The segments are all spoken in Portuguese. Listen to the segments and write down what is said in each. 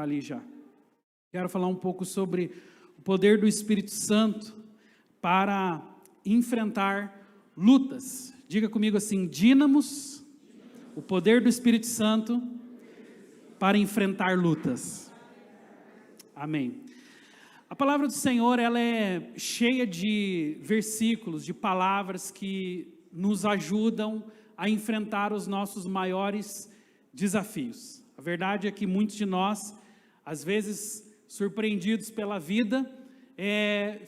ali já. Quero falar um pouco sobre o poder do Espírito Santo para enfrentar lutas. Diga comigo assim: dínamos, o poder do Espírito Santo para enfrentar lutas. Amém. A palavra do Senhor, ela é cheia de versículos, de palavras que nos ajudam a enfrentar os nossos maiores desafios. A verdade é que muitos de nós, às vezes surpreendidos pela vida,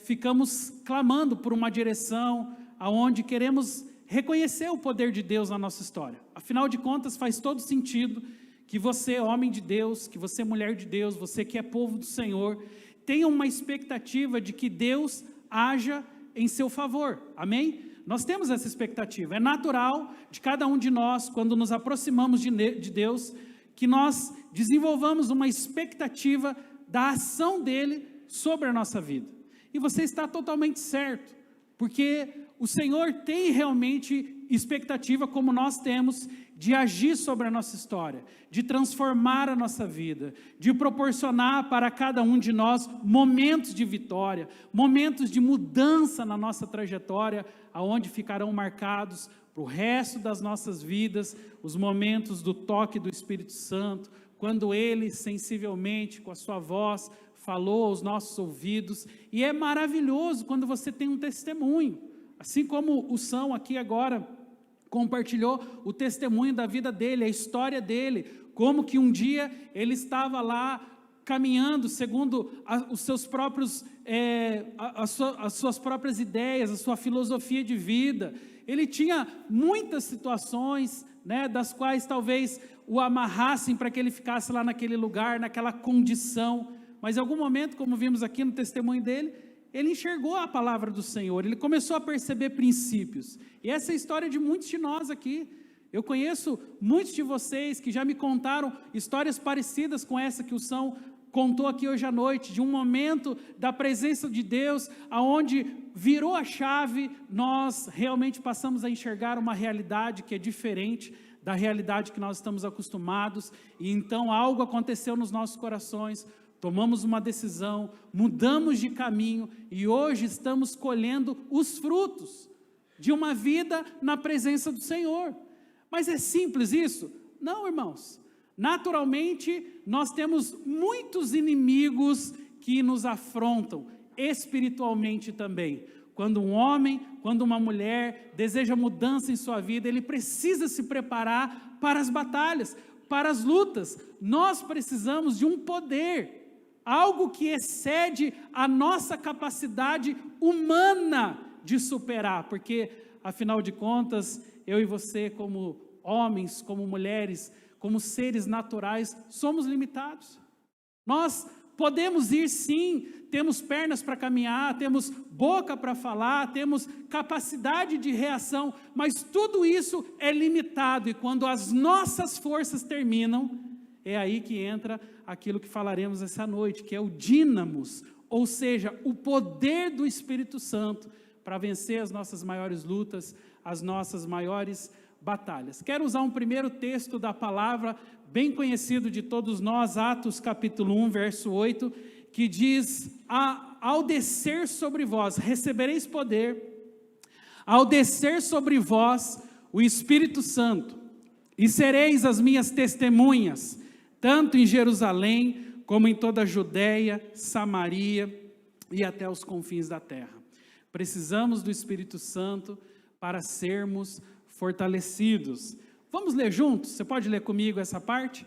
ficamos clamando por uma direção aonde queremos reconhecer o poder de Deus na nossa história. Afinal de contas, faz todo sentido que você, homem de Deus, que você, mulher de Deus, você que é povo do Senhor, tenha uma expectativa de que Deus haja em seu favor. Amém? Nós temos essa expectativa. É natural de cada um de nós, quando nos aproximamos de Deus, que nós desenvolvamos uma expectativa da ação dele sobre a nossa vida. E você está totalmente certo, porque o Senhor tem realmente expectativa, como nós temos, de agir sobre a nossa história, de transformar a nossa vida, de proporcionar para cada um de nós momentos de vitória, momentos de mudança na nossa trajetória, aonde ficarão marcados para o resto das nossas vidas, os momentos do toque do Espírito Santo, quando Ele sensivelmente, com a sua voz, falou aos nossos ouvidos. E é maravilhoso quando você tem um testemunho, assim como o São aqui agora compartilhou o testemunho da vida dele, a história dele, como que um dia ele estava lá caminhando segundo os seus próprios, as suas próprias ideias, a sua filosofia de vida. Ele tinha muitas situações, né, das quais talvez o amarrassem para que ele ficasse lá naquele lugar, naquela condição, mas em algum momento, como vimos aqui no testemunho dele, ele enxergou a palavra do Senhor, ele começou a perceber princípios. E essa é a história de muitos de nós aqui. Eu conheço muitos de vocês que já me contaram histórias parecidas com essa que o São contou aqui hoje à noite, de um momento da presença de Deus, aonde virou a chave, nós realmente passamos a enxergar uma realidade que é diferente da realidade que nós estamos acostumados, e então algo aconteceu nos nossos corações, tomamos uma decisão, mudamos de caminho, e hoje estamos colhendo os frutos de uma vida na presença do Senhor. Mas é simples isso? Não, irmãos. Naturalmente, nós temos muitos inimigos que nos afrontam, espiritualmente também. Quando um homem, quando uma mulher deseja mudança em sua vida, ele precisa se preparar para as batalhas, para as lutas. Nós precisamos de um poder, algo que excede a nossa capacidade humana de superar, porque, afinal de contas, eu e você, como homens, como mulheres, como seres naturais, somos limitados. Nós podemos ir sim, temos pernas para caminhar, temos boca para falar, temos capacidade de reação, mas tudo isso é limitado, e quando as nossas forças terminam, é aí que entra aquilo que falaremos essa noite, que é o dínamos, ou seja, o poder do Espírito Santo para vencer as nossas maiores lutas, as nossas maiores batalhas. Quero usar um primeiro texto da palavra, bem conhecido de todos nós, Atos capítulo 1, verso 8, que diz: ao descer sobre vós, recebereis poder, ao descer sobre vós o Espírito Santo, e sereis as minhas testemunhas, tanto em Jerusalém, como em toda a Judeia, Samaria e até os confins da terra. Precisamos do Espírito Santo para sermos fortalecidos. Vamos ler juntos? Você pode ler comigo essa parte?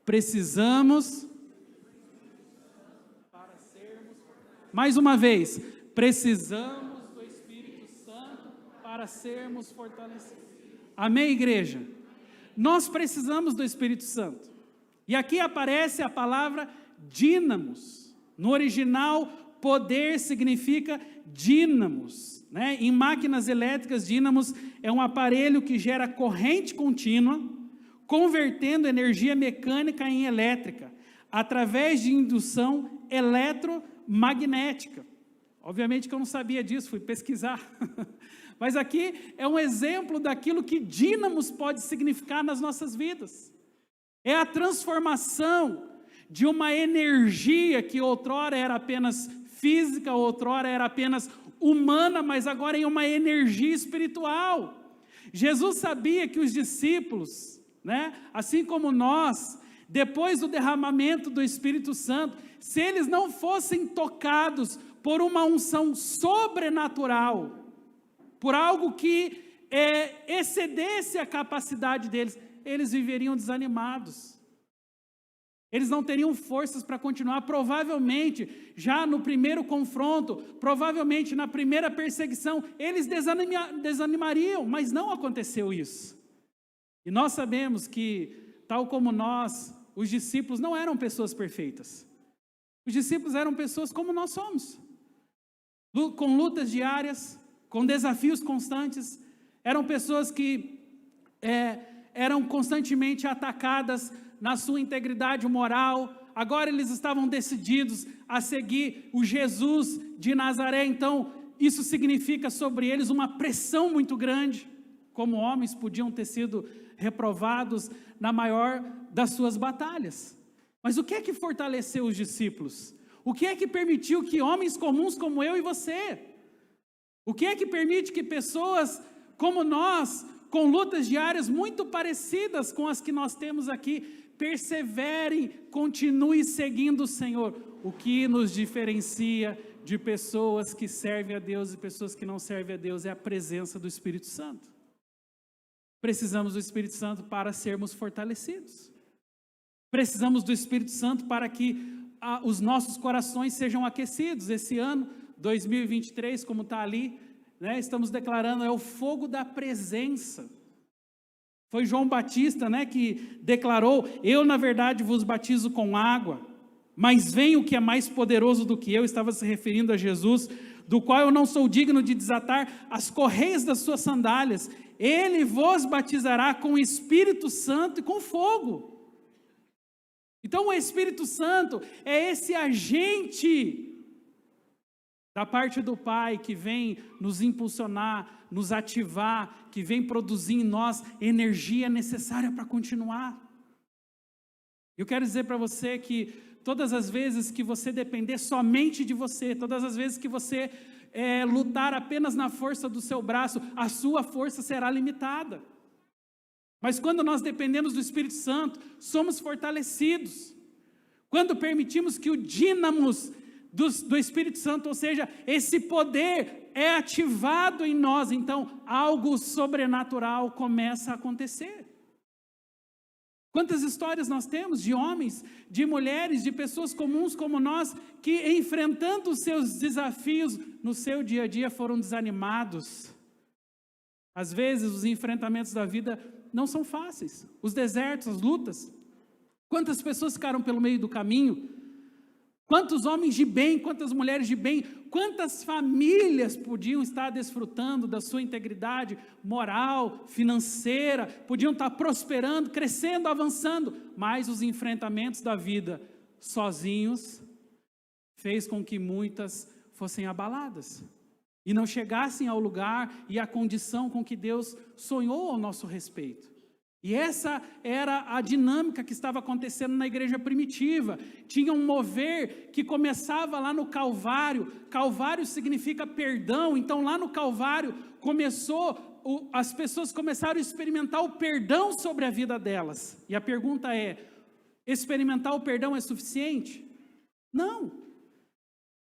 Precisamos, para sermos, mais uma vez, precisamos do Espírito Santo para sermos fortalecidos. Amém, igreja? Nós precisamos do Espírito Santo. E aqui aparece a palavra dínamos. No original, poder significa dínamos, né? Em máquinas elétricas, dínamos é um aparelho que gera corrente contínua, convertendo energia mecânica em elétrica, através de indução eletromagnética. Obviamente que eu não sabia disso, fui pesquisar. Mas aqui é um exemplo daquilo que dínamos pode significar nas nossas vidas. É a transformação de uma energia que outrora era apenas física, outrora era apenas humana, mas agora em uma energia espiritual. Jesus sabia que os discípulos, assim como nós, depois do derramamento do Espírito Santo, se eles não fossem tocados por uma unção sobrenatural, por algo que excedesse a capacidade deles, eles viveriam desanimados. Eles não teriam forças para continuar. Provavelmente, já no primeiro confronto, provavelmente na primeira perseguição, eles desanimariam, mas não aconteceu isso. E nós sabemos que, tal como nós, os discípulos não eram pessoas perfeitas. Os discípulos eram pessoas como nós somos, com lutas diárias, com desafios constantes. Eram pessoas que eram constantemente atacadas na sua integridade moral. Agora eles estavam decididos a seguir o Jesus de Nazaré. Então isso significa sobre eles uma pressão muito grande. Como homens podiam ter sido reprovados na maior das suas batalhas. Mas o que é que fortaleceu os discípulos? O que é que permitiu que homens comuns como eu e você, o que é que permite que pessoas como nós, com lutas diárias muito parecidas com as que nós temos aqui, perseverem, continuem seguindo o Senhor? O que nos diferencia de pessoas que servem a Deus e pessoas que não servem a Deus é a presença do Espírito Santo. Precisamos do Espírito Santo para sermos fortalecidos. Precisamos do Espírito Santo para que os nossos corações sejam aquecidos. Esse ano, 2023, como está ali, estamos declarando, é o fogo da presença. Foi João Batista, que declarou: eu na verdade vos batizo com água, mas vem o que é mais poderoso do que eu. Estava se referindo a Jesus, do qual eu não sou digno de desatar as correias das suas sandálias. Ele vos batizará com o Espírito Santo e com fogo. Então o Espírito Santo é esse agente da parte do Pai que vem nos impulsionar, nos ativar, que vem produzir em nós energia necessária para continuar. Eu quero dizer para você que todas as vezes que você depender somente de você, todas as vezes que você lutar apenas na força do seu braço, a sua força será limitada. Mas quando nós dependemos do Espírito Santo, somos fortalecidos. Quando permitimos que o dínamos do Espírito Santo, ou seja, esse poder é ativado em nós, então algo sobrenatural começa a acontecer. Quantas histórias nós temos de homens, de mulheres, de pessoas comuns como nós, que enfrentando os seus desafios no seu dia a dia foram desanimados. Às vezes os enfrentamentos da vida não são fáceis, os desertos, as lutas. Quantas pessoas ficaram pelo meio do caminho? Quantos homens de bem, quantas mulheres de bem, quantas famílias podiam estar desfrutando da sua integridade moral, financeira, podiam estar prosperando, crescendo, avançando, mas os enfrentamentos da vida sozinhos fez com que muitas fossem abaladas e não chegassem ao lugar e à condição com que Deus sonhou ao nosso respeito. E essa era a dinâmica que estava acontecendo na igreja primitiva. Tinha um mover que começava lá no Calvário. Calvário significa perdão. Então lá no Calvário as pessoas começaram a experimentar o perdão sobre a vida delas. E a pergunta é: experimentar o perdão é suficiente? Não.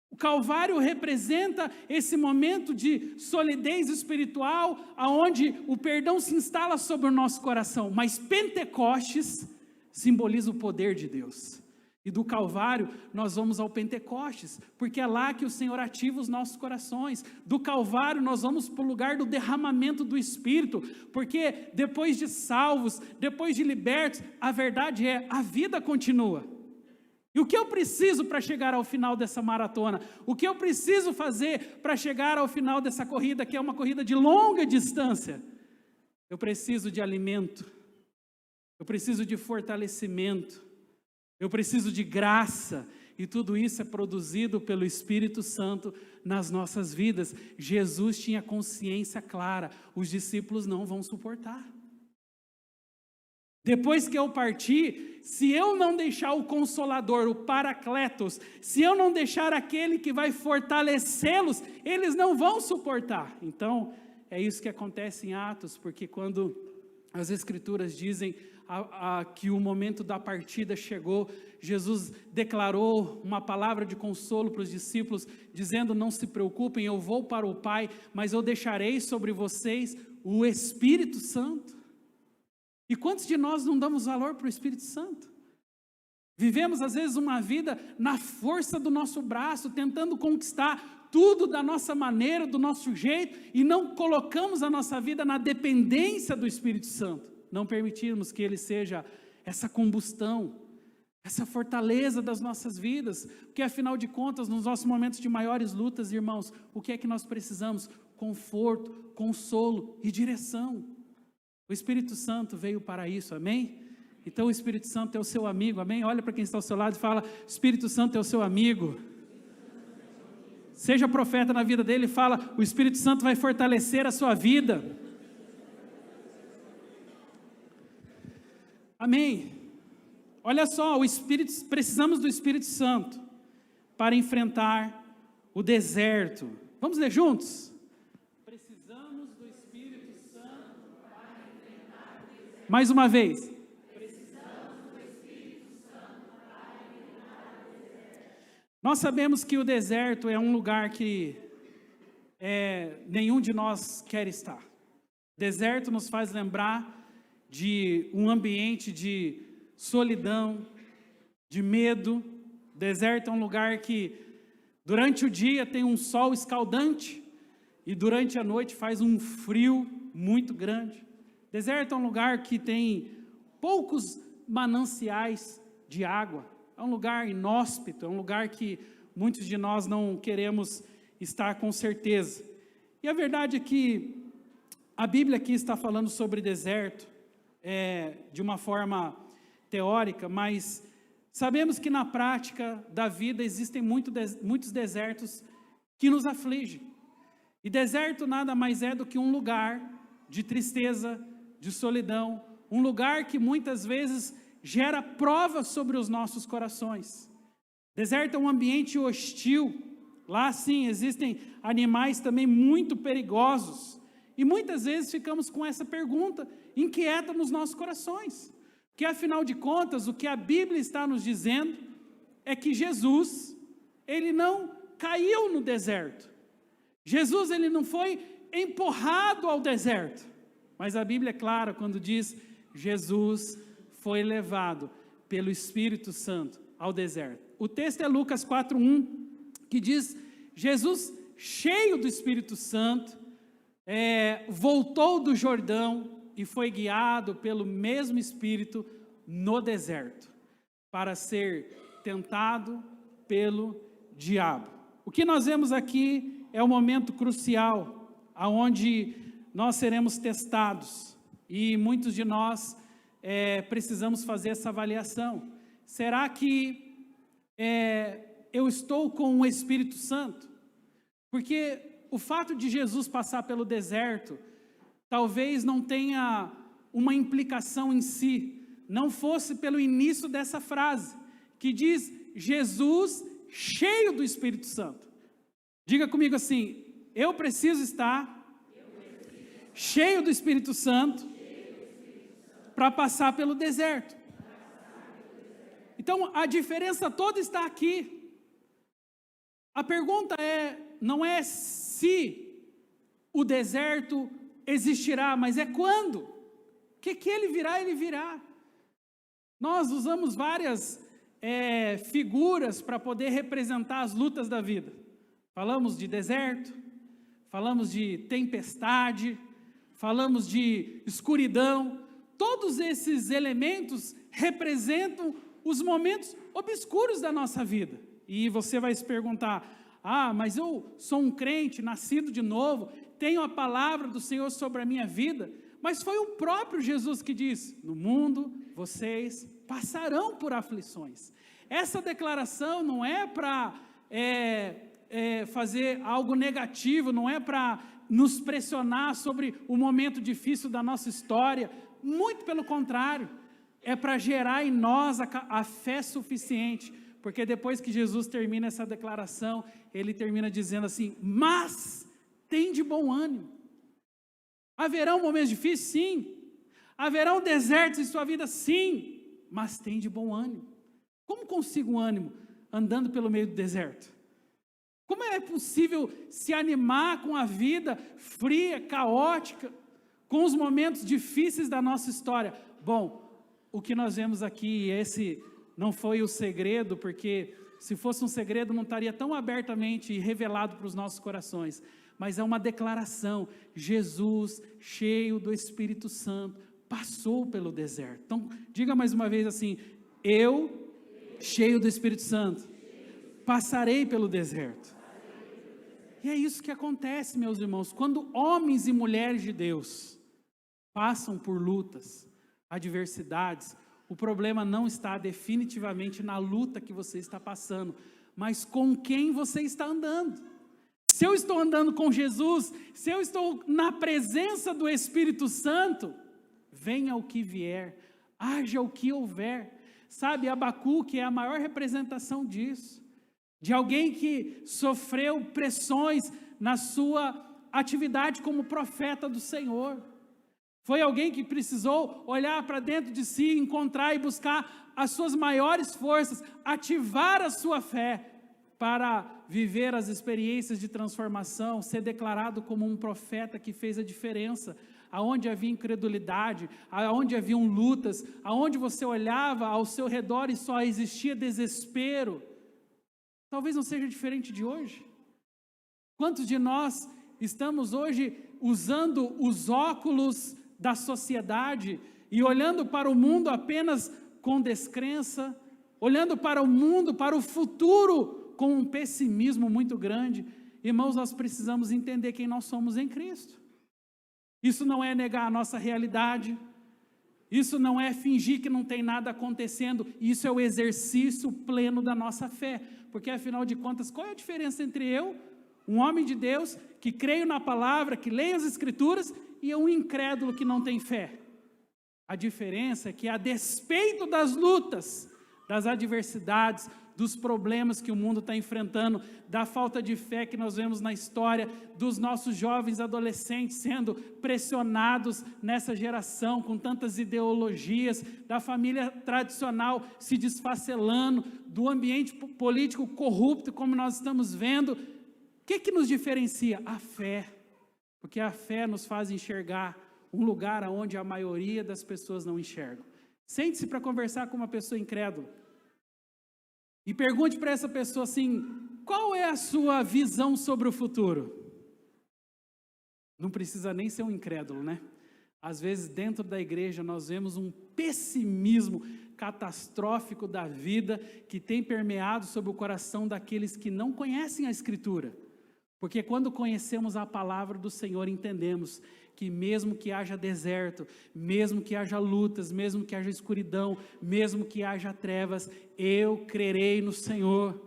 O Calvário representa esse momento de solidez espiritual, aonde o perdão se instala sobre o nosso coração. Mas Pentecostes simboliza o poder de Deus. E do Calvário nós vamos ao Pentecostes, porque é lá que o Senhor ativa os nossos corações. Do Calvário nós vamos para o lugar do derramamento do Espírito, porque depois de salvos, depois de libertos, a verdade é, a vida continua. E o que eu preciso para chegar ao final dessa maratona? O que eu preciso fazer para chegar ao final dessa corrida, que é uma corrida de longa distância? Eu preciso de alimento, eu preciso de fortalecimento, eu preciso de graça, e tudo isso é produzido pelo Espírito Santo nas nossas vidas. Jesus tinha consciência clara, os discípulos não vão suportar. Depois que eu partir, se eu não deixar o Consolador, o Paracletos, se eu não deixar aquele que vai fortalecê-los, eles não vão suportar. Então, é isso que acontece em Atos, porque quando as Escrituras dizem que o momento da partida chegou, Jesus declarou uma palavra de consolo para os discípulos, dizendo: não se preocupem, eu vou para o Pai, mas eu deixarei sobre vocês o Espírito Santo. E quantos de nós não damos valor para o Espírito Santo? Vivemos às vezes uma vida na força do nosso braço, tentando conquistar tudo da nossa maneira, do nosso jeito, e não colocamos a nossa vida na dependência do Espírito Santo. Não permitirmos que Ele seja essa combustão, essa fortaleza das nossas vidas, porque afinal de contas, nos nossos momentos de maiores lutas, irmãos, o que é que nós precisamos? Conforto, consolo e direção. O Espírito Santo veio para isso, amém? Então o Espírito Santo é o seu amigo, amém? Olha para quem está ao seu lado e fala: Espírito Santo é o seu amigo. Seja profeta na vida dele e fala: o Espírito Santo vai fortalecer a sua vida. Amém? Olha só, precisamos do Espírito Santo para enfrentar o deserto. Vamos ler juntos? Precisamos do Espírito Santo para enfrentar o deserto. Mais uma vez. Precisamos do Espírito Santo para enfrentar o deserto. Nós sabemos que o deserto é um lugar que nenhum de nós quer estar. Deserto nos faz lembrar de um ambiente de solidão, de medo. Deserto é um lugar que durante o dia tem um sol escaldante e durante a noite faz um frio muito grande. Deserto é um lugar que tem poucos mananciais de água, é um lugar inóspito, é um lugar que muitos de nós não queremos estar com certeza. E a verdade é que a Bíblia aqui está falando sobre deserto, de uma forma teórica, mas sabemos que na prática da vida existem muitos desertos que nos afligem. E deserto nada mais é do que um lugar de tristeza, de solidão, um lugar que muitas vezes gera provas sobre os nossos corações. Deserto é um ambiente hostil. Lá sim existem animais também muito perigosos. E muitas vezes ficamos com essa pergunta inquieta nos nossos corações. Porque afinal de contas, o que a Bíblia está nos dizendo é que Jesus, Ele não caiu no deserto. Jesus, Ele não foi empurrado ao deserto. Mas a Bíblia é clara quando diz: Jesus foi levado pelo Espírito Santo ao deserto. O texto é Lucas 4:1, que diz: Jesus, cheio do Espírito Santo, voltou do Jordão e foi guiado pelo mesmo Espírito no deserto, para ser tentado pelo diabo. O que nós vemos aqui é um momento crucial, onde nós seremos testados, e muitos de nós precisamos fazer essa avaliação. Será que eu estou com o Espírito Santo? Porque o fato de Jesus passar pelo deserto, talvez não tenha uma implicação em si, não fosse pelo início dessa frase, que diz: Jesus cheio do Espírito Santo. Diga comigo assim: eu preciso estar cheio do Espírito Santo para passar pelo deserto. Então a diferença toda está aqui. A pergunta não é se o deserto existirá, mas é quando. Que ele virá. Nós usamos várias figuras para poder representar as lutas da vida. Falamos de deserto, falamos de tempestade, falamos de escuridão. Todos esses elementos representam os momentos obscuros da nossa vida. E você vai se perguntar: mas eu sou um crente, nascido de novo, tenho a palavra do Senhor sobre a minha vida. Mas foi o próprio Jesus que disse: no mundo vocês passarão por aflições. Essa declaração não é para fazer algo negativo, não é para nos pressionar sobre o momento difícil da nossa história, muito pelo contrário. é para gerar em nós a fé suficiente, porque depois que Jesus termina essa declaração, ele termina dizendo assim: mas tem de bom ânimo. Haverão momentos difíceis? Sim. Haverão desertos em sua vida? Sim. Mas tem de bom ânimo. Como consigo ânimo andando pelo meio do deserto? Como é possível se animar com a vida fria, caótica, com os momentos difíceis da nossa história? Bom, o que nós vemos aqui, esse não foi o segredo, porque se fosse um segredo não estaria tão abertamente revelado para os nossos corações, mas é uma declaração: Jesus, cheio do Espírito Santo, passou pelo deserto. Então, diga mais uma vez assim: eu, cheio do Espírito Santo, passarei pelo deserto. E é isso que acontece, meus irmãos, quando homens e mulheres de Deus passam por lutas, adversidades. O problema não está definitivamente na luta que você está passando, mas com quem você está andando. Se eu estou andando com Jesus, se eu estou na presença do Espírito Santo, venha o que vier, haja o que houver. Sabe, Abacuque é a maior representação disso, de alguém que sofreu pressões na sua atividade como profeta do Senhor. Foi alguém que precisou olhar para dentro de si, encontrar e buscar as suas maiores forças, ativar a sua fé para viver as experiências de transformação, ser declarado como um profeta que fez a diferença, aonde havia incredulidade, aonde haviam lutas, aonde você olhava ao seu redor e só existia desespero. Talvez não seja diferente de hoje. Quantos de nós estamos hoje usando os óculos da sociedade e olhando para o mundo apenas com descrença, olhando para o mundo, para o futuro com um pessimismo muito grande? Irmãos, nós precisamos entender quem nós somos em Cristo. Isso não é negar a nossa realidade, isso não é fingir que não tem nada acontecendo, isso é o exercício pleno da nossa fé, porque afinal de contas, qual é a diferença entre eu, um homem de Deus, que creio na palavra, que leio as Escrituras, e um incrédulo que não tem fé? A diferença é que, a despeito das lutas, das adversidades, dos problemas que o mundo está enfrentando, da falta de fé que nós vemos na história, dos nossos jovens adolescentes sendo pressionados nessa geração, com tantas ideologias, da família tradicional se desfacelando, do ambiente político corrupto, como nós estamos vendo, o que nos diferencia? A fé. Porque a fé nos faz enxergar um lugar onde a maioria das pessoas não enxergam. Sente-se para conversar com uma pessoa incrédula e pergunte para essa pessoa assim: qual é a sua visão sobre o futuro? Não precisa nem ser um incrédulo, né? Às vezes dentro da igreja nós vemos um pessimismo catastrófico da vida que tem permeado sobre o coração daqueles que não conhecem a Escritura. Porque quando conhecemos a palavra do Senhor, entendemos que mesmo que haja deserto, mesmo que haja lutas, mesmo que haja escuridão, mesmo que haja trevas, eu crerei no Senhor.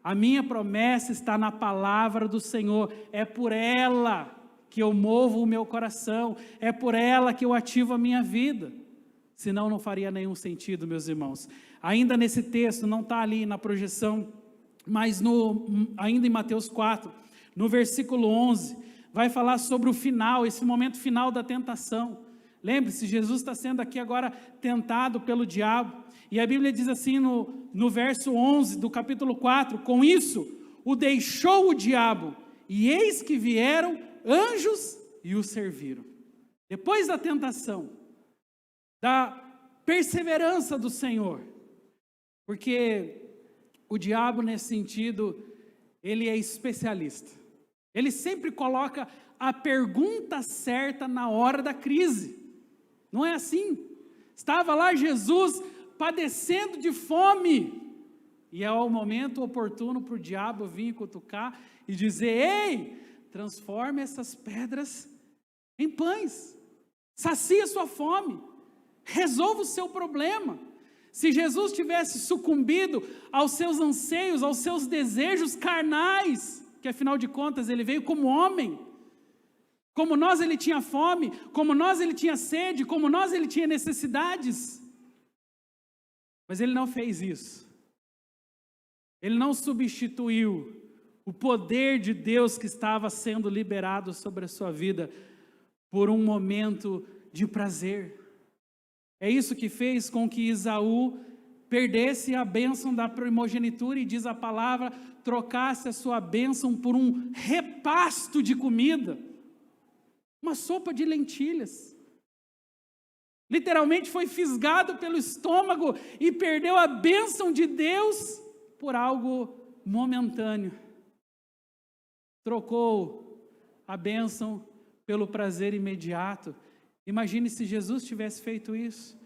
A minha promessa está na palavra do Senhor, é por ela que eu movo o meu coração, é por ela que eu ativo a minha vida. Senão não faria nenhum sentido, meus irmãos. Ainda nesse texto, não está ali na projeção, mas ainda em Mateus 4, no versículo 11, vai falar sobre o final, esse momento final da tentação. Lembre-se, Jesus está sendo aqui agora tentado pelo diabo, e a Bíblia diz assim no verso 11 do capítulo 4, com isso o deixou o diabo, e eis que vieram anjos e o serviram. Depois da tentação, da perseverança do Senhor, porque o diabo nesse sentido, ele é especialista. Ele sempre coloca a pergunta certa na hora da crise. Não é assim? Estava lá Jesus padecendo de fome, e é o momento oportuno para o diabo vir cutucar e dizer: ei, transforme essas pedras em pães, sacia sua fome, resolva o seu problema. Se Jesus tivesse sucumbido aos seus anseios, aos seus desejos carnais, que afinal de contas ele veio como homem, como nós ele tinha fome, como nós ele tinha sede, como nós ele tinha necessidades, Mas ele não fez isso. Ele não substituiu o poder de Deus que estava sendo liberado sobre a sua vida por um momento de prazer. É isso que fez com que Esaú perdesse a bênção da primogenitura, e diz a palavra, trocasse a sua bênção por um repasto de comida, uma sopa de lentilhas. Literalmente foi fisgado pelo estômago e perdeu a bênção de Deus por algo momentâneo. Trocou a bênção pelo prazer imediato. Imagine se Jesus tivesse feito isso.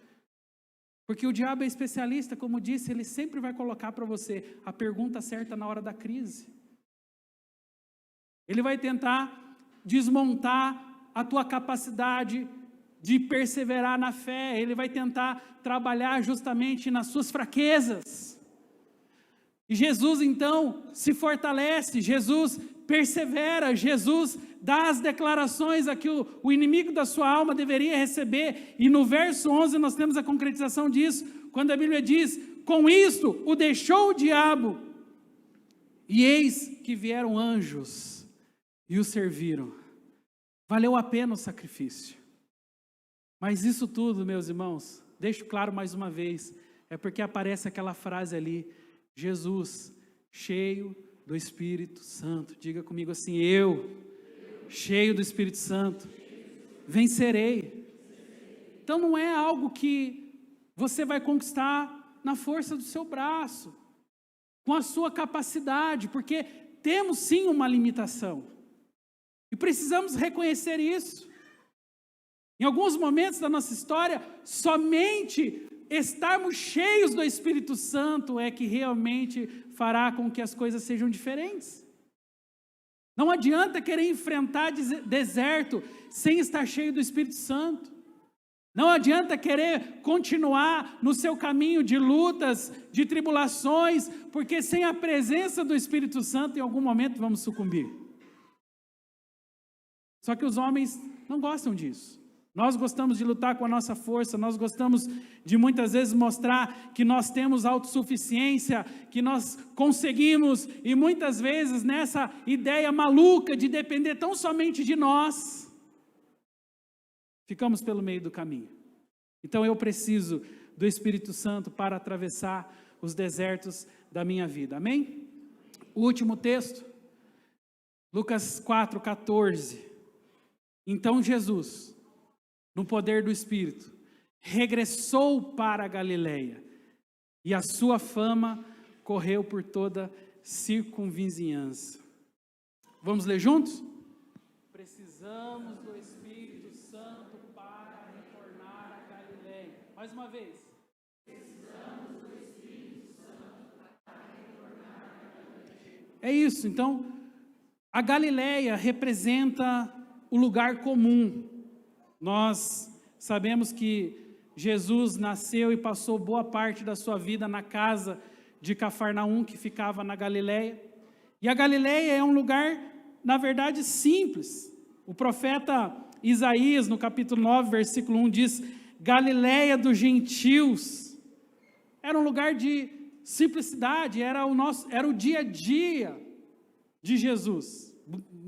Porque o diabo é especialista, como disse, ele sempre vai colocar para você a pergunta certa na hora da crise. Ele vai tentar desmontar a tua capacidade de perseverar na fé. Ele vai tentar trabalhar justamente nas suas fraquezas. E Jesus então se fortalece, Jesus persevera, Jesus dá as declarações a que o inimigo da sua alma deveria receber. E no verso 11 nós temos a concretização disso, quando a Bíblia diz: com isto o deixou o diabo, e eis que vieram anjos e o serviram. Valeu a pena o sacrifício. Mas isso tudo, meus irmãos, deixo claro mais uma vez, é porque aparece aquela frase ali: Jesus, cheio do Espírito Santo. Diga comigo assim: eu, cheio do Espírito Santo, vencerei. Então não é algo que você vai conquistar na força do seu braço, com a sua capacidade, porque temos sim uma limitação, e precisamos reconhecer isso. Em alguns momentos da nossa história, somente estarmos cheios do Espírito Santo é que realmente fará com que as coisas sejam diferentes. Não adianta querer enfrentar deserto sem estar cheio do Espírito Santo. Não adianta querer continuar no seu caminho de lutas, de tribulações, porque sem a presença do Espírito Santo, em algum momento vamos sucumbir. Só que os homens não gostam disso. Nós gostamos de lutar com a nossa força, nós gostamos de muitas vezes mostrar que nós temos autossuficiência, que nós conseguimos, e muitas vezes nessa ideia maluca de depender tão somente de nós, ficamos pelo meio do caminho. Então eu preciso do Espírito Santo para atravessar os desertos da minha vida, amém? O último texto, Lucas 4,14. Então Jesus, no poder do Espírito, regressou para a Galileia, e a sua fama correu por toda circunvizinhança. Vamos ler juntos? Precisamos do Espírito Santo para retornar a Galileia. Mais uma vez. Precisamos do Espírito Santo para retornar a Galileia. É isso, então, a Galileia representa o lugar comum. Nós sabemos que Jesus nasceu e passou boa parte da sua vida na casa de Cafarnaum, que ficava na Galileia. E a Galileia é um lugar, na verdade, simples. O profeta Isaías, no capítulo 9, versículo 1, diz: Galileia dos gentios. Era um lugar de simplicidade, era o dia a dia de Jesus.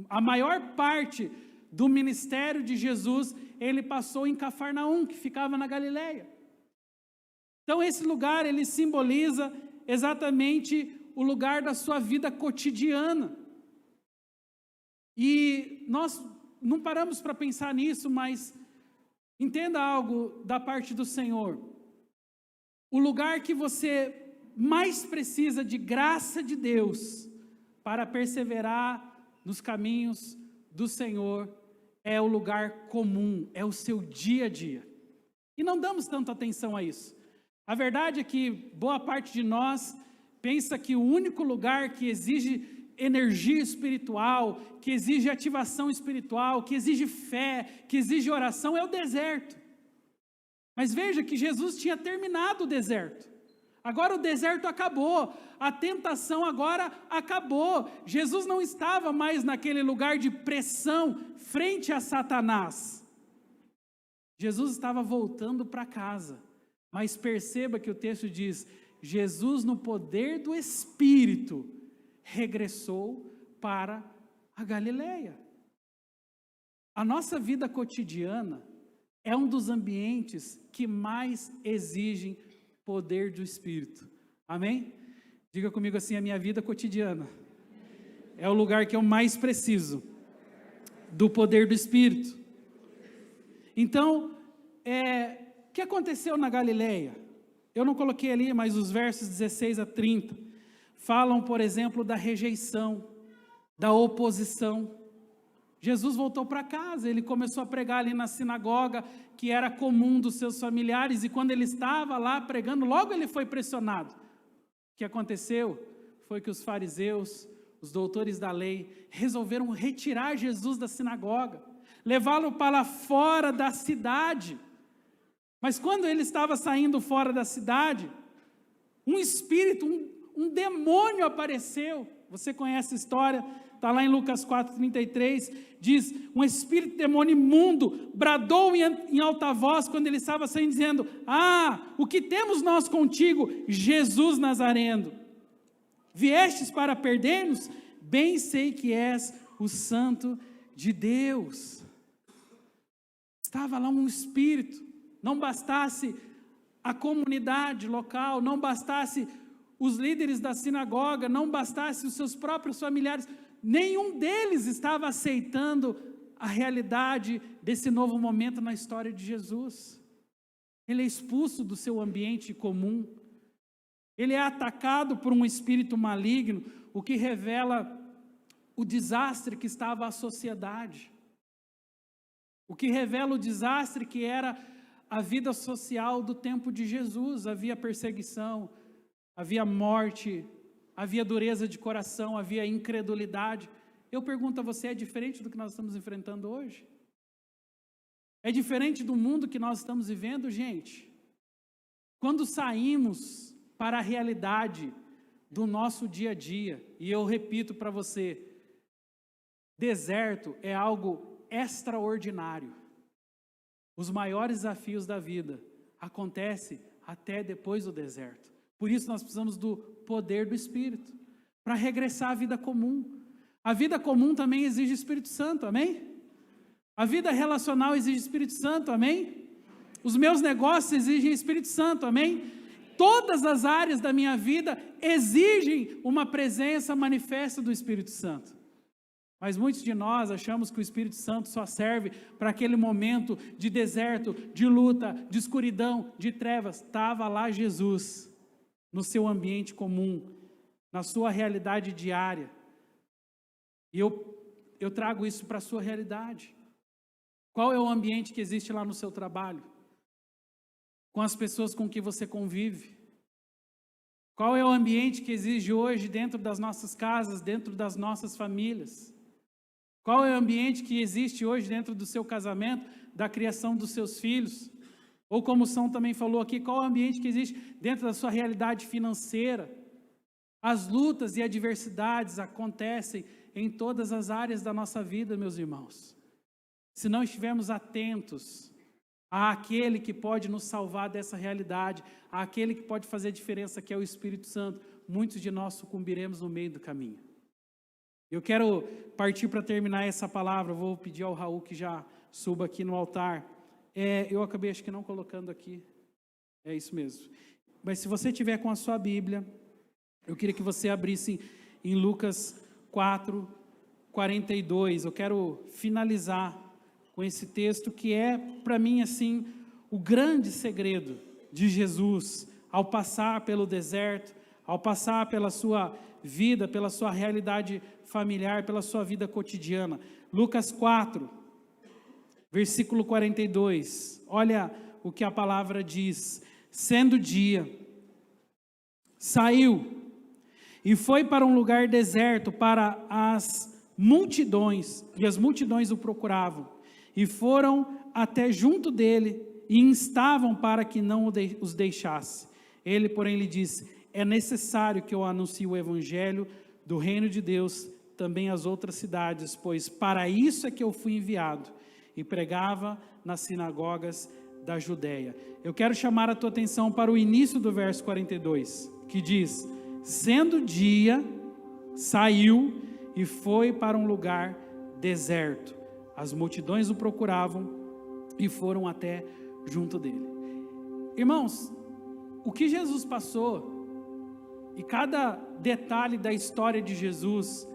A maior parte do ministério de Jesus, ele passou em Cafarnaum, que ficava na Galileia. Então esse lugar, ele simboliza exatamente o lugar da sua vida cotidiana. E nós não paramos para pensar nisso, mas entenda algo da parte do Senhor. O lugar que você mais precisa de graça de Deus para perseverar nos caminhos do Senhor é o lugar comum, é o seu dia a dia. E não damos tanta atenção a isso. A verdade é que boa parte de nós pensa que o único lugar que exige energia espiritual, que exige ativação espiritual, que exige fé, que exige oração é o deserto. Mas veja que Jesus tinha terminado o deserto. Agora o deserto acabou, a tentação agora acabou. Jesus não estava mais naquele lugar de pressão frente a Satanás. Jesus estava voltando para casa, Mas perceba que o texto diz: Jesus, no poder do Espírito, regressou para a Galileia. A nossa vida cotidiana é um dos ambientes que mais exigem poder do Espírito. Amém? Diga comigo assim: a minha vida cotidiana é o lugar que eu mais preciso do poder do Espírito. Então, o que aconteceu na Galileia? Eu não coloquei ali, mas os versos 16 a 30 falam, por exemplo, da rejeição, da oposição. Jesus voltou para casa, ele começou a pregar ali na sinagoga, que era comum dos seus familiares, e quando ele estava lá pregando, logo ele foi pressionado. O que aconteceu foi que os fariseus, os doutores da lei, resolveram retirar Jesus da sinagoga, levá-lo para fora da cidade. Mas quando ele estava saindo fora da cidade, um espírito, um demônio apareceu. Você conhece a história? Está lá em Lucas 4,33, diz: um espírito demônio imundo bradou em alta voz quando ele estava saindo, dizendo: o que temos nós contigo, Jesus Nazareno? Viestes para perder-nos? Bem sei que és o Santo de Deus. Estava lá um espírito. Não bastasse a comunidade local, não bastasse os líderes da sinagoga, não bastasse os seus próprios familiares, nenhum deles estava aceitando a realidade desse novo momento na história de Jesus. Ele é expulso do seu ambiente comum, ele é atacado por um espírito maligno, o que revela o desastre que estava a sociedade, o que revela o desastre que era a vida social do tempo de Jesus. Havia perseguição, havia morte, havia dureza de coração, havia incredulidade. Eu pergunto a você, é diferente do que nós estamos enfrentando hoje? É diferente do mundo que nós estamos vivendo, gente? Quando saímos para a realidade do nosso dia a dia, e eu repito para você, deserto é algo extraordinário. Os maiores desafios da vida acontecem até depois do deserto. Por isso nós precisamos do poder do Espírito, para regressar à vida comum. A vida comum também exige Espírito Santo, amém? A vida relacional exige Espírito Santo, amém? Os meus negócios exigem Espírito Santo, amém? Todas as áreas da minha vida exigem uma presença manifesta do Espírito Santo. Mas muitos de nós achamos que o Espírito Santo só serve para aquele momento de deserto, de luta, de escuridão, de trevas. Estava lá Jesus, no seu ambiente comum, na sua realidade diária. E eu trago isso para a sua realidade. Qual é o ambiente que existe lá no seu trabalho? Com as pessoas com que você convive? Qual é o ambiente que existe hoje dentro das nossas casas, dentro das nossas famílias? Qual é o ambiente que existe hoje dentro do seu casamento, da criação dos seus filhos? Ou como o São também falou aqui, qual é o ambiente que existe dentro da sua realidade financeira? As lutas e adversidades acontecem em todas as áreas da nossa vida, meus irmãos. Se não estivermos atentos àquele que pode nos salvar dessa realidade, àquele que pode fazer a diferença, que é o Espírito Santo, muitos de nós sucumbiremos no meio do caminho. Eu quero partir para terminar essa palavra. Vou pedir ao Raul que já suba aqui no altar. Eu acabei, acho que não colocando aqui. É isso mesmo. Mas se você tiver com a sua Bíblia, eu queria que você abrisse em Lucas 4, 42. Eu quero finalizar com esse texto que é, para mim, assim, o grande segredo de Jesus ao passar pelo deserto, ao passar pela sua vida, pela sua realidade familiar, pela sua vida cotidiana. Lucas 4, versículo 42, olha o que a palavra diz: sendo dia, saiu e foi para um lugar deserto para as multidões, e as multidões o procuravam, e foram até junto dele, e instavam para que não os deixasse. Ele, porém, lhe disse: é necessário que eu anuncie o evangelho do reino de Deus também às outras cidades, pois para isso é que eu fui enviado. E pregava nas sinagogas da Judéia. Eu quero chamar a tua atenção para o início do verso 42, que diz: sendo dia, saiu e foi para um lugar deserto. As multidões o procuravam e foram até junto dele. Irmãos, o que Jesus passou, e cada detalhe da história de Jesus,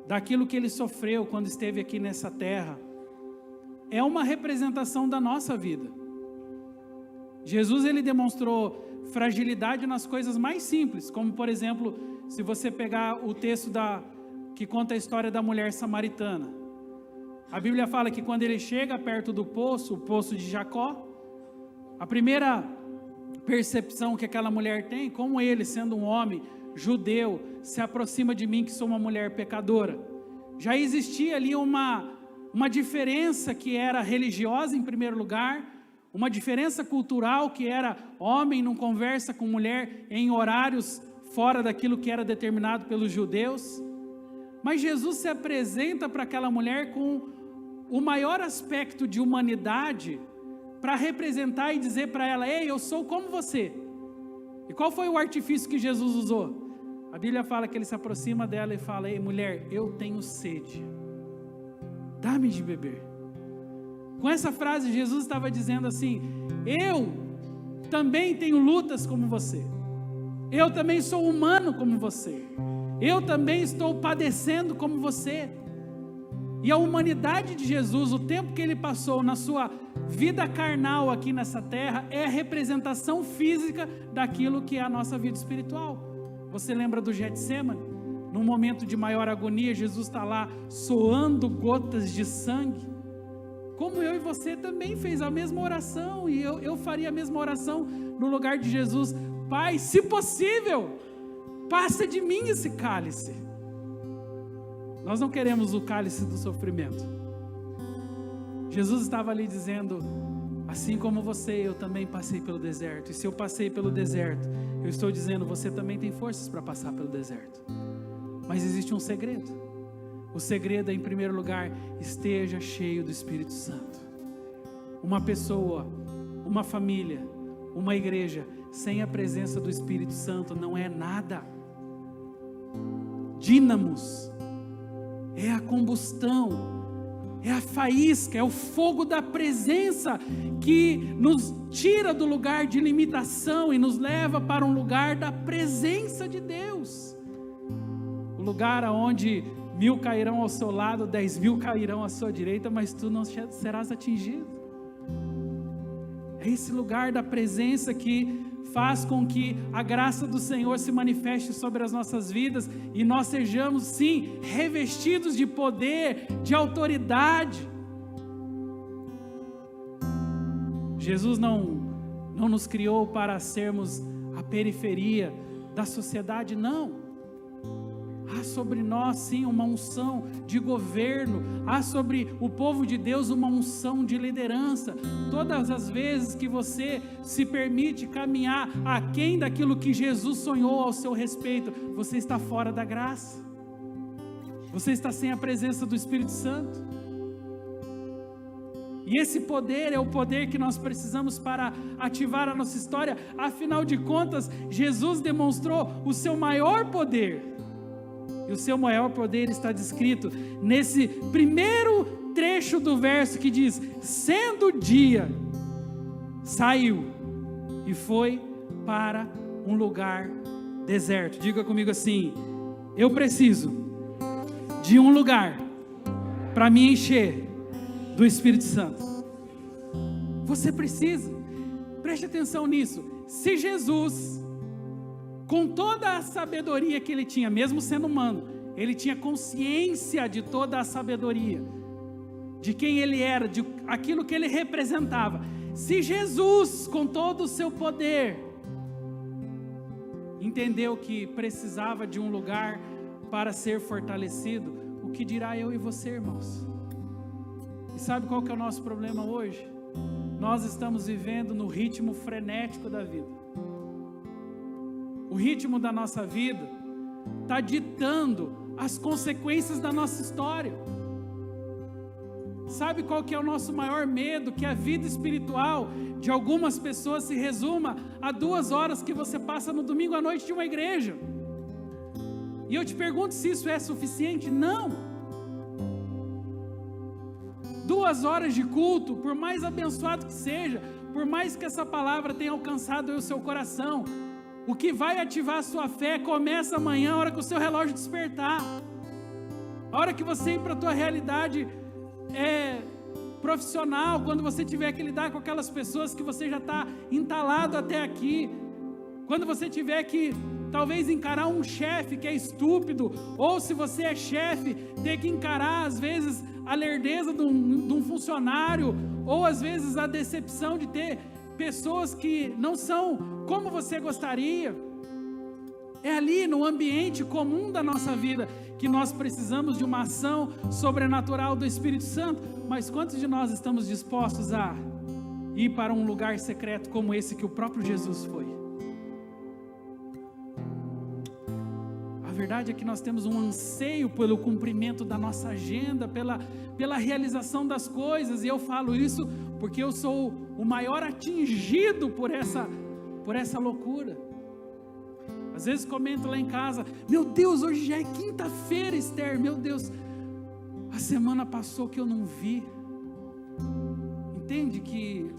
daquilo que ele sofreu quando esteve aqui nessa terra, é uma representação da nossa vida. Jesus, ele demonstrou fragilidade nas coisas mais simples, como por exemplo, se você pegar o texto que conta a história da mulher samaritana. A Bíblia fala que quando ele chega perto do poço, o poço de Jacó, a primeira percepção que aquela mulher tem, como ele, sendo um homem judeu, se aproxima de mim que sou uma mulher pecadora. Já existia ali uma diferença que era religiosa em primeiro lugar, uma diferença cultural que era homem não conversa com mulher em horários fora daquilo que era determinado pelos judeus. Mas Jesus se apresenta para aquela mulher com o maior aspecto de humanidade, para representar e dizer para ela: ei, eu sou como você. E qual foi o artifício que Jesus usou? A Bíblia fala que ele se aproxima dela e fala: ei, mulher, eu tenho sede, dá-me de beber. Com essa frase, Jesus estava dizendo assim: eu também tenho lutas como você, eu também sou humano como você, eu também estou padecendo como você. E a humanidade de Jesus, o tempo que ele passou na sua vida carnal aqui nessa terra, é a representação física daquilo que é a nossa vida espiritual. Você lembra do Getsêmani? Num momento de maior agonia, Jesus está lá soando gotas de sangue. Como eu e você também fez a mesma oração, e eu faria a mesma oração no lugar de Jesus: Pai, se possível, passa de mim esse cálice. Nós não queremos o cálice do sofrimento. Jesus estava ali dizendo: assim como você, eu também passei pelo deserto. E se eu passei pelo deserto, eu estou dizendo: você também tem forças para passar pelo deserto. Mas existe um segredo. O segredo é, em primeiro lugar, esteja cheio do Espírito Santo. Uma pessoa, uma família, uma igreja sem a presença do Espírito Santo não é nada. Dínamos é a combustão, é a faísca, é o fogo da presença que nos tira do lugar de limitação e nos leva para um lugar da presença de Deus. O lugar onde 1000 cairão ao seu lado, 10.000 cairão à sua direita, mas tu não serás atingido. É esse lugar da presença que faz com que a graça do Senhor se manifeste sobre as nossas vidas e nós sejamos, sim, revestidos de poder, de autoridade. Jesus não nos criou para sermos a periferia da sociedade, não. Há sobre nós, sim, uma unção de governo. Há sobre o povo de Deus uma unção de liderança. Todas as vezes que você se permite caminhar aquém daquilo que Jesus sonhou ao seu respeito, você está fora da graça. Você está sem a presença do Espírito Santo. E esse poder é o poder que nós precisamos para ativar a nossa história. Afinal de contas, Jesus demonstrou o seu maior poder. E o seu maior poder está descrito nesse primeiro trecho do verso que diz: sendo dia, saiu e foi para um lugar deserto. Diga comigo assim: eu preciso de um lugar para me encher do Espírito Santo. Você precisa, preste atenção nisso. Se Jesus, com toda a sabedoria que ele tinha, mesmo sendo humano, ele tinha consciência de toda a sabedoria, de quem ele era, de aquilo que ele representava. Se Jesus, com todo o seu poder, entendeu que precisava de um lugar para ser fortalecido, o que dirá eu e você, irmãos? E sabe qual que é o nosso problema hoje? Nós estamos vivendo no ritmo frenético da vida. O ritmo da nossa vida está ditando as consequências da nossa história. Sabe qual que é o nosso maior medo? Que a vida espiritual de algumas pessoas se resuma a 2 horas que você passa no domingo à noite de uma igreja. E eu te pergunto se isso é suficiente? Não. 2 horas de culto, por mais abençoado que seja, por mais que essa palavra tenha alcançado o seu coração, o que vai ativar a sua fé começa amanhã, a hora que o seu relógio despertar. A hora que você ir para a tua realidade profissional, quando você tiver que lidar com aquelas pessoas que você já está entalado até aqui, quando você tiver que talvez encarar um chefe que é estúpido, ou se você é chefe, ter que encarar às vezes a lerdeza de um funcionário, ou às vezes a decepção de ter pessoas que não são como você gostaria. É ali no ambiente comum da nossa vida que nós precisamos de uma ação sobrenatural do Espírito Santo. Mas quantos de nós estamos dispostos a ir para um lugar secreto como esse que o próprio Jesus foi? A verdade é que nós temos um anseio pelo cumprimento da nossa agenda, pela realização das coisas, e eu falo isso porque eu sou o maior atingido por essa loucura. Às vezes comento lá em casa: meu Deus, hoje já é quinta-feira, Esther, meu Deus, a semana passou que eu não vi. Entende que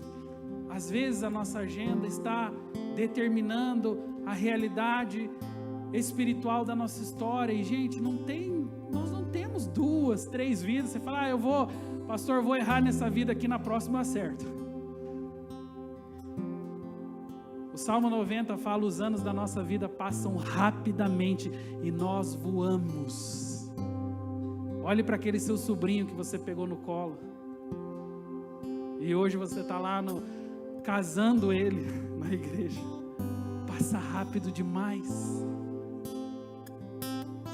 às vezes a nossa agenda está determinando a realidade espiritual da nossa história, e gente, nós não temos 2, 3 vidas. Você fala: pastor, vou errar nessa vida aqui, na próxima eu acerto. O Salmo 90 fala: os anos da nossa vida passam rapidamente e nós voamos. Olhe para aquele seu sobrinho que você pegou no colo, e hoje você está lá casando ele na igreja. Passa rápido demais.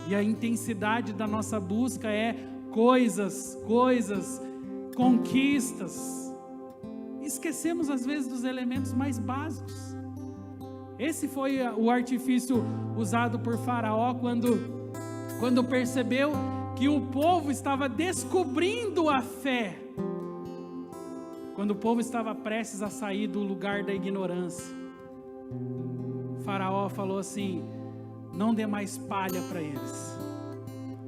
E a intensidade da nossa busca é coisas, conquistas. Esquecemos às vezes dos elementos mais básicos. Esse foi o artifício usado por Faraó quando percebeu que o povo estava descobrindo a fé. Quando o povo estava prestes a sair do lugar da ignorância, Faraó falou assim: não dê mais palha para eles.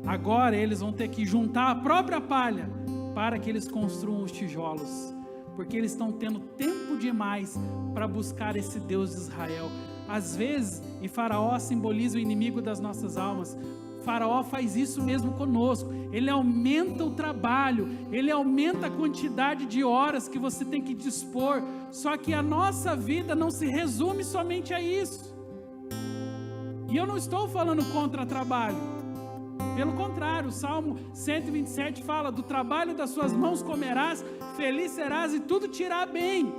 Agora eles vão ter que juntar a própria palha para que eles construam os tijolos, porque eles estão tendo tempo demais para buscar esse Deus de Israel. Às vezes, e Faraó simboliza o inimigo das nossas almas, Faraó faz isso mesmo conosco. Ele aumenta o trabalho, ele aumenta a quantidade de horas que você tem que dispor, só que a nossa vida não se resume somente a isso. E eu não estou falando contra trabalho, pelo contrário, o Salmo 127 fala: do trabalho das suas mãos comerás, feliz serás e tudo te irá bem.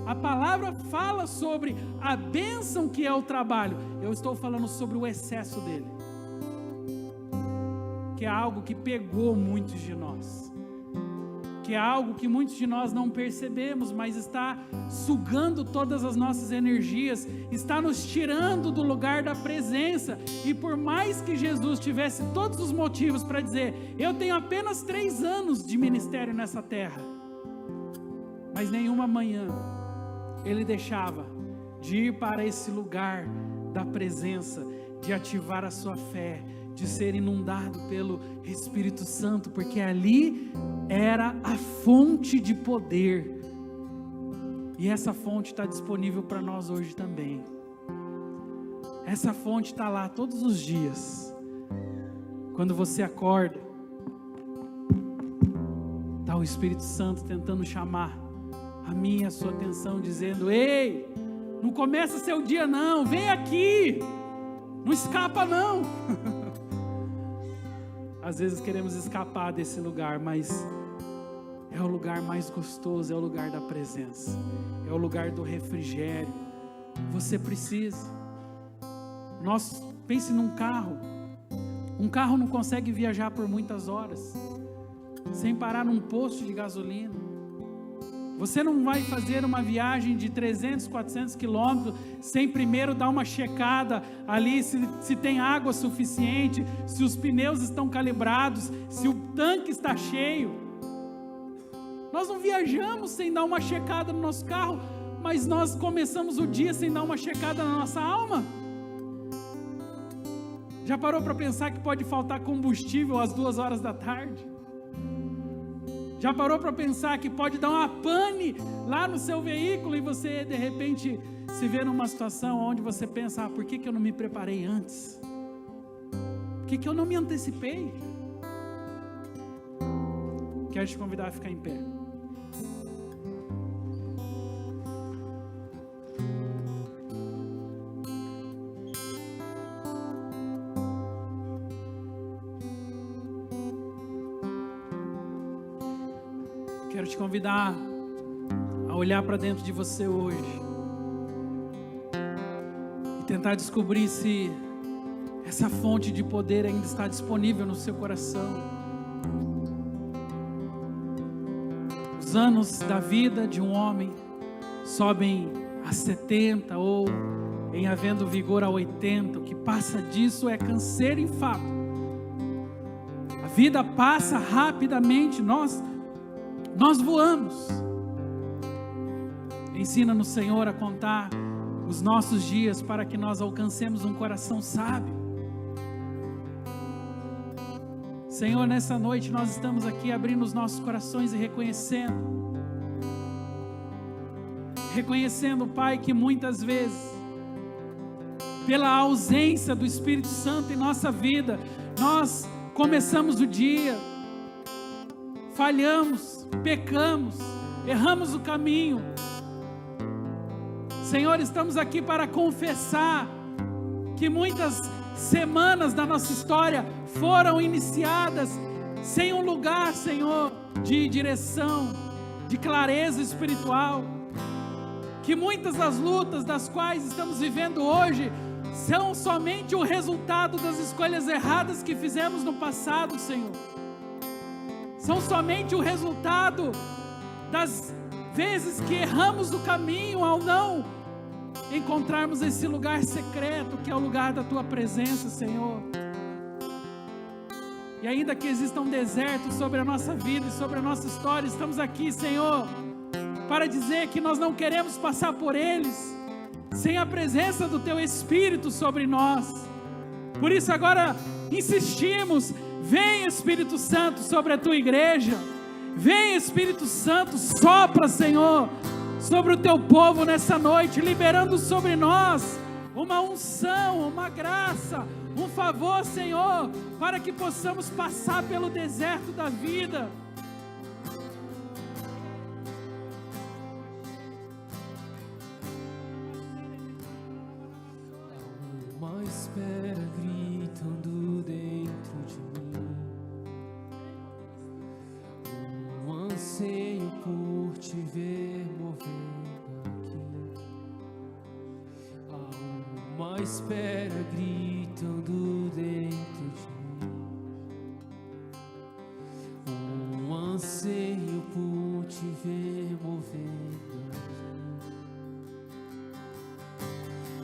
A palavra fala sobre a bênção que é o trabalho. Eu estou falando sobre o excesso dele, que é algo que pegou muitos de nós, que é algo que muitos de nós não percebemos, mas está sugando todas as nossas energias, está nos tirando do lugar da presença. E por mais que Jesus tivesse todos os motivos para dizer: eu tenho apenas 3 anos de ministério nessa terra, mas nenhuma manhã ele deixava de ir para esse lugar da presença, de ativar a sua fé, de ser inundado pelo Espírito Santo, porque ali era a fonte de poder, e essa fonte está disponível para nós hoje também. Essa fonte está lá todos os dias. Quando você acorda, está o Espírito Santo tentando chamar a minha e a sua atenção, dizendo: ei, não começa seu dia não, vem aqui, não escapa não. Às vezes queremos escapar desse lugar, mas é o lugar mais gostoso, é o lugar da presença, é o lugar do refrigério. Você precisa. Pense num carro. Um carro não consegue viajar por muitas horas sem parar num posto de gasolina. Você não vai fazer uma viagem de 300, 400 quilômetros sem primeiro dar uma checada ali se tem água suficiente, se os pneus estão calibrados, se o tanque está cheio. Nós não viajamos sem dar uma checada no nosso carro, mas nós começamos o dia sem dar uma checada na nossa alma. Já parou para pensar que pode faltar combustível às 2 horas da tarde? Já parou para pensar que pode dar uma pane lá no seu veículo e você de repente se vê numa situação onde você pensa: por que eu não me preparei antes? Por que eu não me antecipei? Quero te convidar a ficar em pé. Quero te convidar a olhar para dentro de você hoje e tentar descobrir se essa fonte de poder ainda está disponível no seu coração. Os anos da vida de um homem sobem a 70 ou, em havendo vigor, a 80. O que passa disso é canseiro e fato. A vida passa rapidamente, nós voamos. Ensina-nos, Senhor, a contar os nossos dias para que nós alcancemos um coração sábio. Senhor, nessa noite nós estamos aqui abrindo os nossos corações e reconhecendo, Pai, que muitas vezes, pela ausência do Espírito Santo em nossa vida, nós começamos o dia, falhamos, pecamos, erramos o caminho. Senhor, estamos aqui para confessar que muitas semanas da nossa história foram iniciadas sem um lugar, Senhor, de direção, de clareza espiritual, que muitas das lutas das quais estamos vivendo hoje são somente o resultado das escolhas erradas que fizemos no passado, Senhor. São somente o resultado das vezes que erramos o caminho ao não encontrarmos esse lugar secreto que é o lugar da Tua presença, Senhor. E ainda que existam desertos sobre a nossa vida e sobre a nossa história, estamos aqui, Senhor, para dizer que nós não queremos passar por eles sem a presença do Teu Espírito sobre nós. Por isso agora insistimos: vem, Espírito Santo, sobre a Tua igreja. Vem, Espírito Santo, sopra, Senhor, sobre o Teu povo nessa noite, liberando sobre nós uma unção, uma graça, um favor, Senhor, para que possamos passar pelo deserto da vida. Uma espera gritando dentro de mim, um anseio por Te ver movendo aqui. Há uma espera gritando dentro de mim, um anseio por Te ver movendo aqui.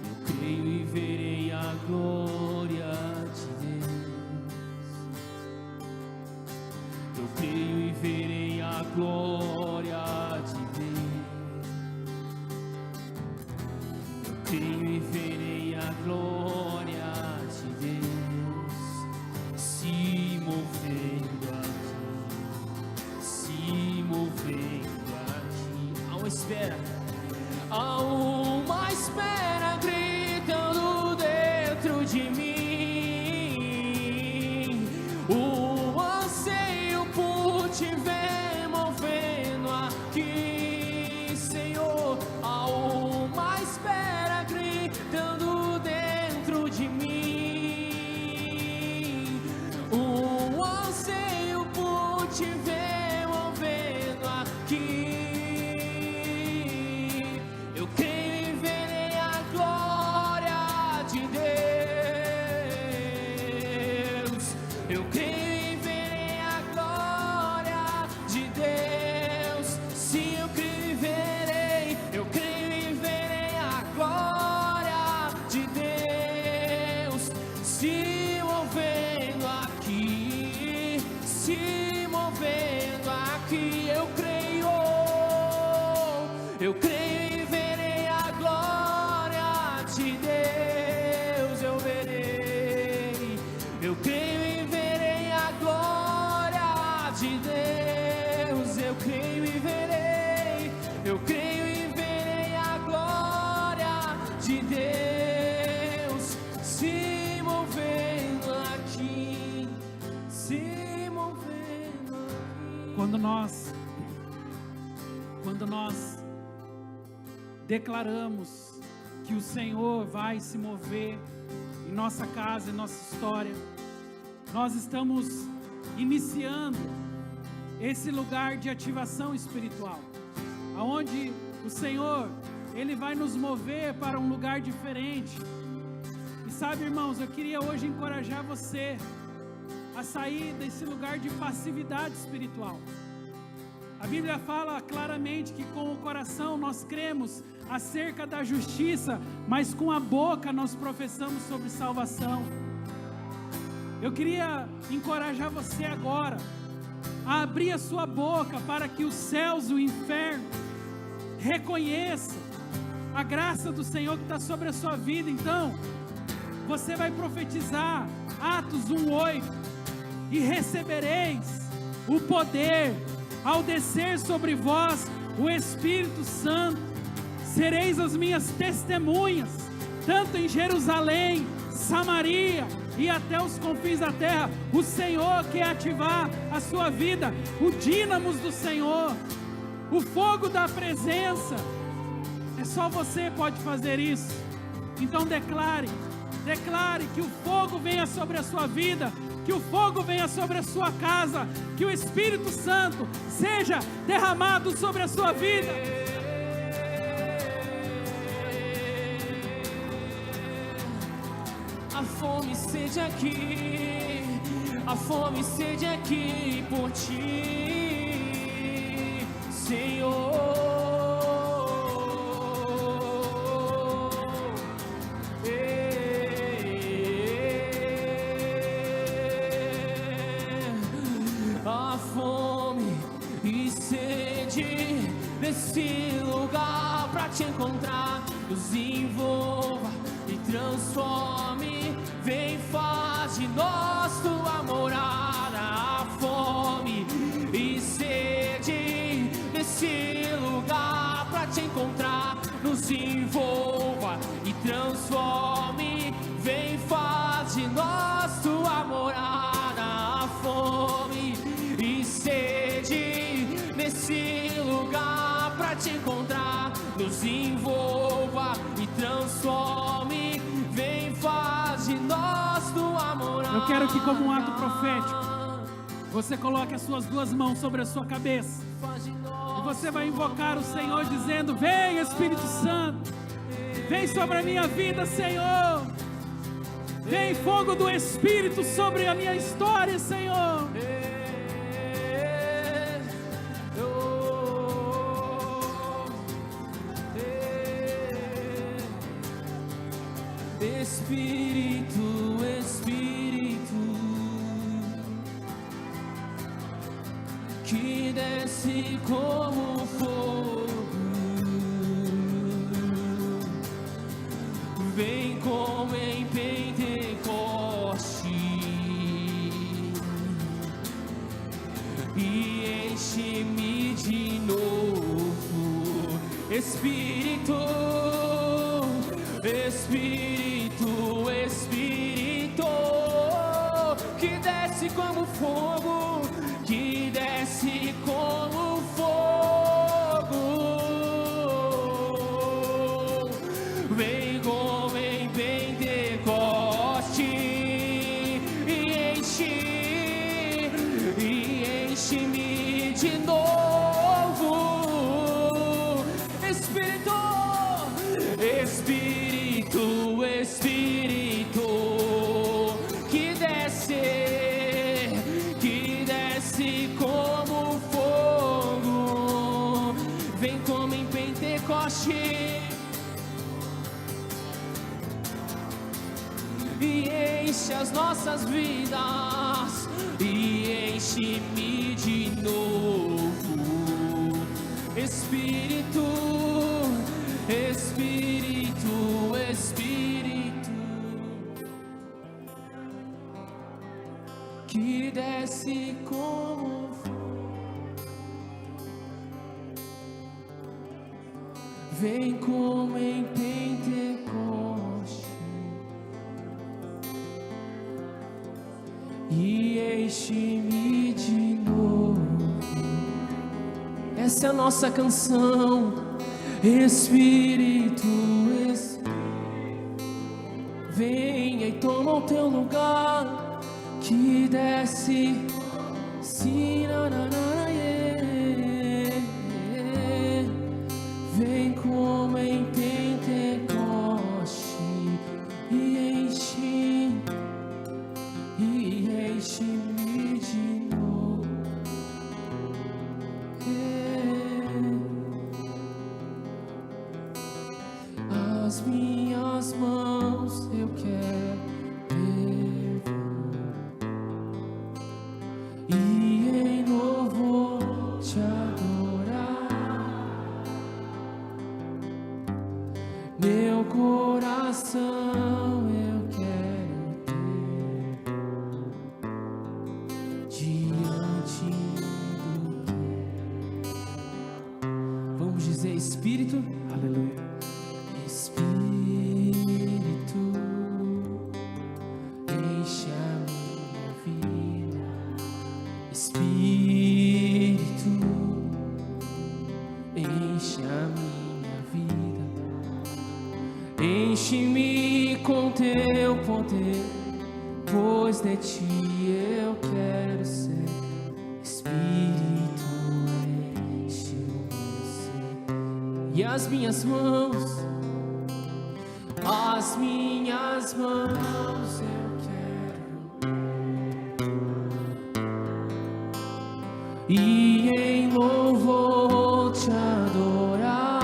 Eu creio e verei a glória de Deus. Eu creio e verei a glória de Deus. Eu creio e verei a glória de Deus. creio e verei a glória de Deus. Eu creio e verei, eu creio e verei a glória de Deus se movendo aqui, se movendo aqui. Quando nós declaramos que o Senhor vai se mover em nossa casa, em nossa história, nós estamos iniciando esse lugar de ativação espiritual, aonde o Senhor, Ele vai nos mover para um lugar diferente. E sabe, irmãos, eu queria hoje encorajar você a sair desse lugar de passividade espiritual. A Bíblia fala claramente que com o coração nós cremos acerca da justiça, mas com a boca nós professamos sobre salvação. Eu queria encorajar você agora a abrir a sua boca para que os céus e o inferno reconheçam a graça do Senhor que está sobre a sua vida. Então, você vai profetizar Atos 1:8: e recebereis o poder ao descer sobre vós o Espírito Santo, sereis as minhas testemunhas, tanto em Jerusalém, Samaria e até os confins da terra. O Senhor quer ativar a sua vida, o dínamos do Senhor, o fogo da presença. É só você pode fazer isso. Então declare que o fogo venha sobre a sua vida, que o fogo venha sobre a sua casa, que o Espírito Santo seja derramado sobre a sua vida. A fome e sede aqui, a fome e sede aqui por ti, Senhor. A fome e sede nesse lugar pra te encontrar, nos envolva e transforme, vem, faz de nós tua morada. A fome e sede nesse lugar pra te encontrar, nos envolva e transforme, vem, faz de nós tua morada. A fome e sede nesse lugar pra te encontrar, nos envolva e transforme, vem, faz de nós tua morada. Eu quero que, como um ato profético, você coloque as suas duas mãos sobre a sua cabeça e você vai invocar o Senhor dizendo: vem, Espírito Santo, vem sobre a minha vida, Senhor. Vem fogo do Espírito sobre a minha história, Senhor. Espírito, Espírito, que desce como fogo, vem como em Pentecoste e enche-me de novo. Espírito, Espírito, Espírito, que desce como fogo, que desce como fogo, vem como em Pentecoste e enche-me de novo. Espírito, Espírito, Espírito, que desce como fogo, vem como em Pentecoste e enche as nossas vidas e enche-me de novo. Espírito, Espírito, Espírito. que desce como vem como em Pentecoste e enche-me de novo. Essa é a nossa canção. Espírito, venha e toma o teu lugar, que desce, vem como em Pentecoste e enche-me de novo. As minhas mãos eu quero e em louvor te adorar. Meu coração eu quero ter diante do teu. Vamos dizer, Espírito, Aleluia. Espírito, enche a minha vida. Espírito, enche a minha vida. Enche-me com teu poder, pois de ti eu quero ser. Espírito, enche o meu ser. E as minhas mãos eu quero e em louvor te adorar.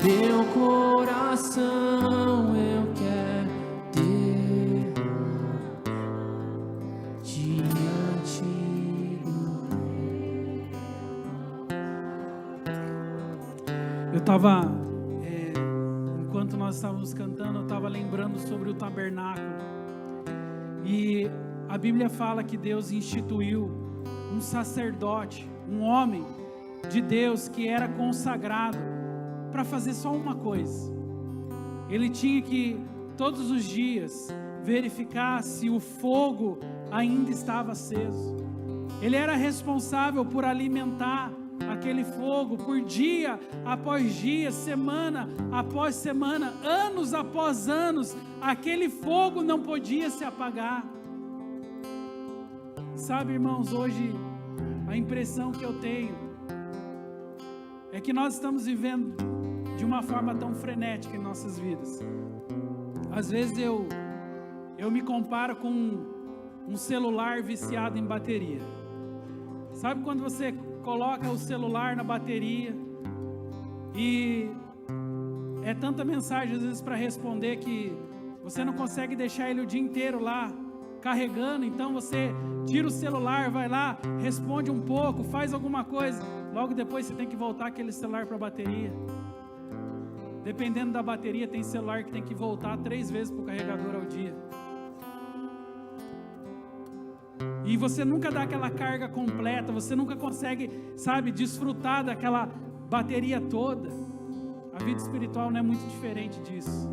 Meu coração eu quero ter diante do Eu estava, enquanto nós estávamos cantando, eu estava lembrando sobre o tabernáculo. E a Bíblia fala que Deus instituiu um sacerdote, um homem de Deus que era consagrado para fazer só uma coisa. Ele tinha que, todos os dias, verificar se o fogo ainda estava aceso. Ele era responsável por alimentar aquele fogo por dia após dia, semana após semana, anos após anos. Aquele fogo não podia se apagar. Sabe, irmãos, hoje a impressão que eu tenho é que nós estamos vivendo de uma forma tão frenética em nossas vidas. Às vezes eu me comparo com um celular viciado em bateria. Sabe quando você coloca o celular na bateria e é tanta mensagem às vezes para responder que você não consegue deixar ele o dia inteiro lá carregando, então você tira o celular, vai lá, responde um pouco, faz alguma coisa, logo depois você tem que voltar aquele celular para a bateria. Dependendo da bateria, tem celular que tem que voltar 3 vezes para o carregador ao dia. E você nunca dá aquela carga completa, você nunca consegue, sabe, desfrutar daquela bateria toda. A vida espiritual não é muito diferente disso.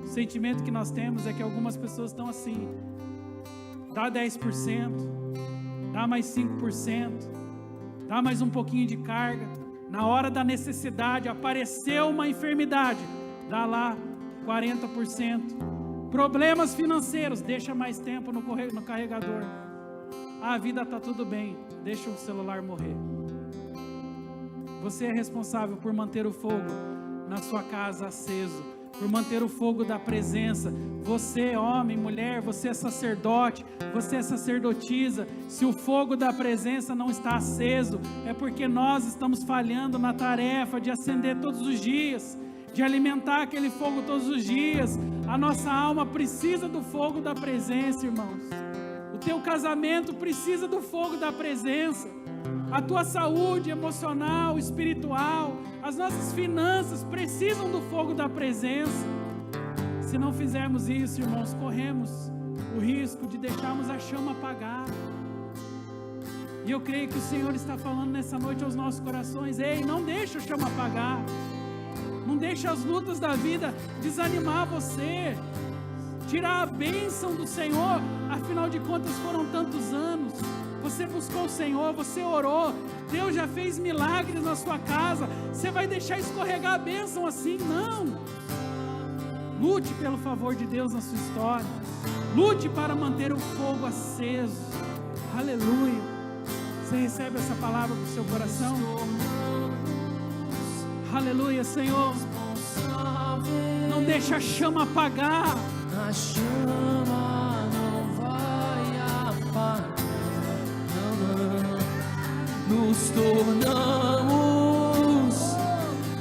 O sentimento que nós temos é que algumas pessoas estão assim: dá 10%, dá mais 5%, dá mais um pouquinho de carga. Na hora da necessidade, apareceu uma enfermidade, dá lá 40%. Problemas financeiros, deixa mais tempo no carregador. A vida está tudo bem, deixa o celular morrer. Você é responsável por manter o fogo na sua casa aceso, por manter o fogo da presença. Você, homem, mulher, você é sacerdote, você é sacerdotisa. Se o fogo da presença não está aceso, é porque nós estamos falhando na tarefa de acender todos os dias, de alimentar aquele fogo todos os dias. A nossa alma precisa do fogo da presença, irmãos. O teu casamento precisa do fogo da presença. A tua saúde emocional, espiritual, as nossas finanças precisam do fogo da presença. Se não fizermos isso, irmãos, corremos o risco de deixarmos a chama apagar. E eu creio que o Senhor está falando nessa noite aos nossos corações: ei, não deixa a chama apagar, não deixa as lutas da vida desanimar você, tirar a bênção do Senhor. Afinal de contas foram tantos anos, você buscou o Senhor, você orou, Deus já fez milagres na sua casa, você vai deixar escorregar a bênção assim? Não. Lute pelo favor de Deus na sua história, lute para manter o fogo aceso. Aleluia. Você recebe essa palavra para o seu coração? Aleluia, Senhor. Não deixa a chama apagar. A chama não vai apagar, não. Nos tornamos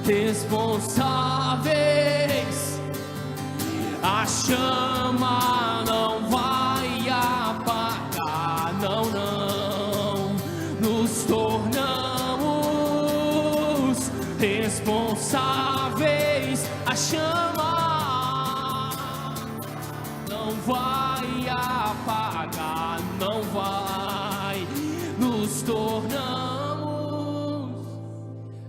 responsáveis. A chama não vai apagar, não, não. Nos tornamos responsáveis. A chama não vai apagar, não vai. Nos tornamos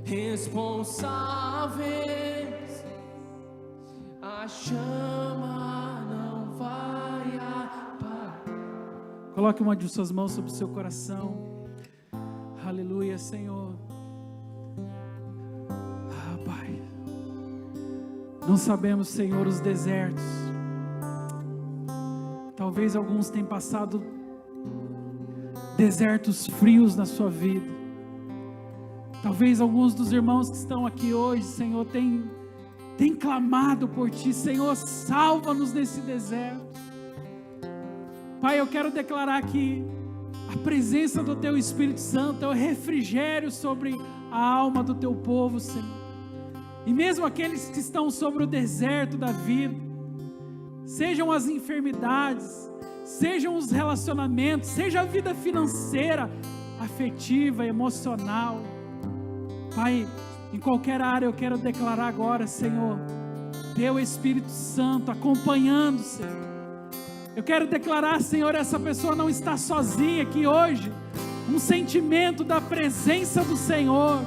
responsáveis. A chama não vai apagar. Coloque uma de suas mãos sobre o seu coração. Aleluia, Senhor. Ah, Pai, não sabemos, Senhor, os desertos. Talvez alguns tenham passado desertos frios na sua vida. Talvez alguns dos irmãos que estão aqui hoje, Senhor, tenham clamado por Ti. Senhor, salva-nos nesse deserto. Pai, eu quero declarar que a presença do Teu Espírito Santo é o refrigério sobre a alma do Teu povo, Senhor. E mesmo aqueles que estão sobre o deserto da vida, sejam as enfermidades, sejam os relacionamentos, seja a vida financeira, afetiva, emocional. Pai, em qualquer área eu quero declarar agora, Senhor, Teu Espírito Santo acompanhando, Senhor. Eu quero declarar, Senhor, essa pessoa não está sozinha aqui hoje. Um sentimento da presença do Senhor,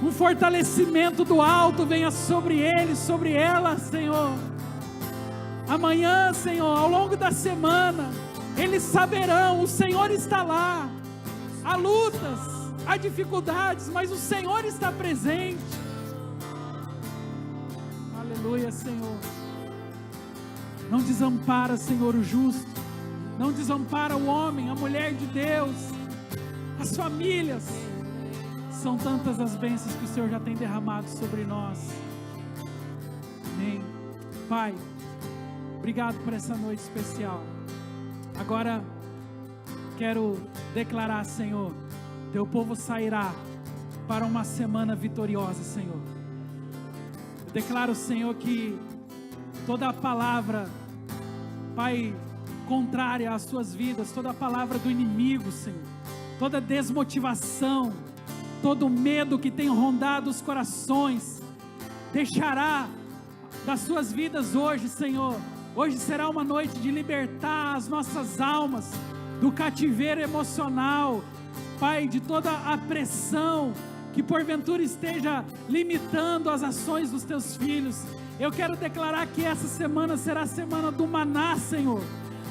um fortalecimento do alto venha sobre ele, sobre ela, Senhor. Amanhã, Senhor, ao longo da semana, eles saberão, o Senhor está lá. Há lutas, há dificuldades, mas o Senhor está presente. Aleluia, Senhor. Não desampara, Senhor, o justo. Não desampara o homem, a mulher de Deus, as famílias. São tantas as bênçãos que o Senhor já tem derramado sobre nós. Amém. Pai, obrigado por essa noite especial. Agora, quero declarar, Senhor, Teu povo sairá para uma semana vitoriosa, Senhor. Eu declaro, Senhor, que toda a palavra, Pai, contrária às suas vidas, toda a palavra do inimigo, Senhor, toda desmotivação, todo medo que tem rondado os corações, deixará das suas vidas hoje, Senhor. Hoje será uma noite de libertar as nossas almas do cativeiro emocional, Pai, de toda a pressão que porventura esteja limitando as ações dos Teus filhos. Eu quero declarar que essa semana será a semana do maná, Senhor,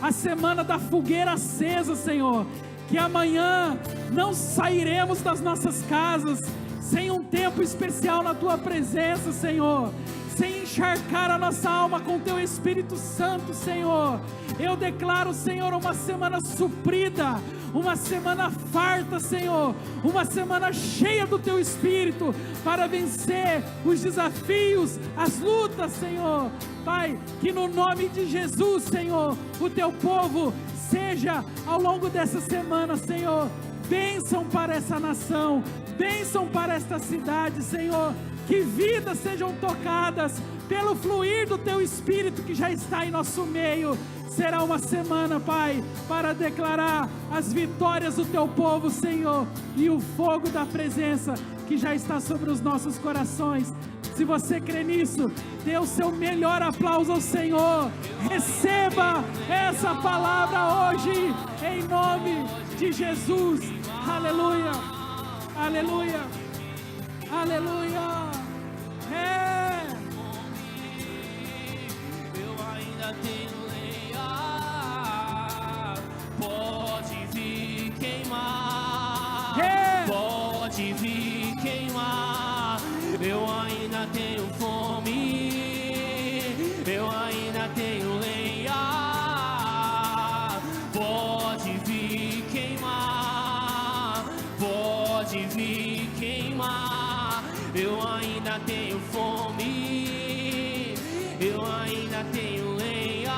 a semana da fogueira acesa, Senhor, que amanhã não sairemos das nossas casas sem um tempo especial na Tua presença, Senhor, sem encharcar a nossa alma com Teu Espírito Santo, Senhor. Eu declaro, Senhor, uma semana suprida, uma semana farta, Senhor, uma semana cheia do Teu Espírito, para vencer os desafios, as lutas, Senhor. Pai, que no nome de Jesus, Senhor, o Teu povo seja ao longo dessa semana, Senhor, bênção para essa nação, bênção para esta cidade, Senhor. Que vidas sejam tocadas pelo fluir do Teu Espírito que já está em nosso meio. Será uma semana, Pai, para declarar as vitórias do Teu povo, Senhor, e o fogo da presença que já está sobre os nossos corações. Se você crê nisso, dê o seu melhor aplauso ao Senhor. Receba essa palavra hoje, em nome de Jesus. Aleluia, aleluia, aleluia. Eu ainda tenho lenha, pode vir queimar, pode vir queimar. Eu ainda tenho fome, eu ainda tenho lenha, pode vir queimar, pode vir queimar. Eu ainda tenho fome, eu ainda tenho lenha,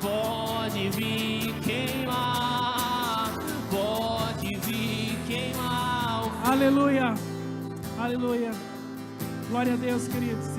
pode vir queimar, pode vir queimar. Aleluia, aleluia. Glória a Deus, queridos.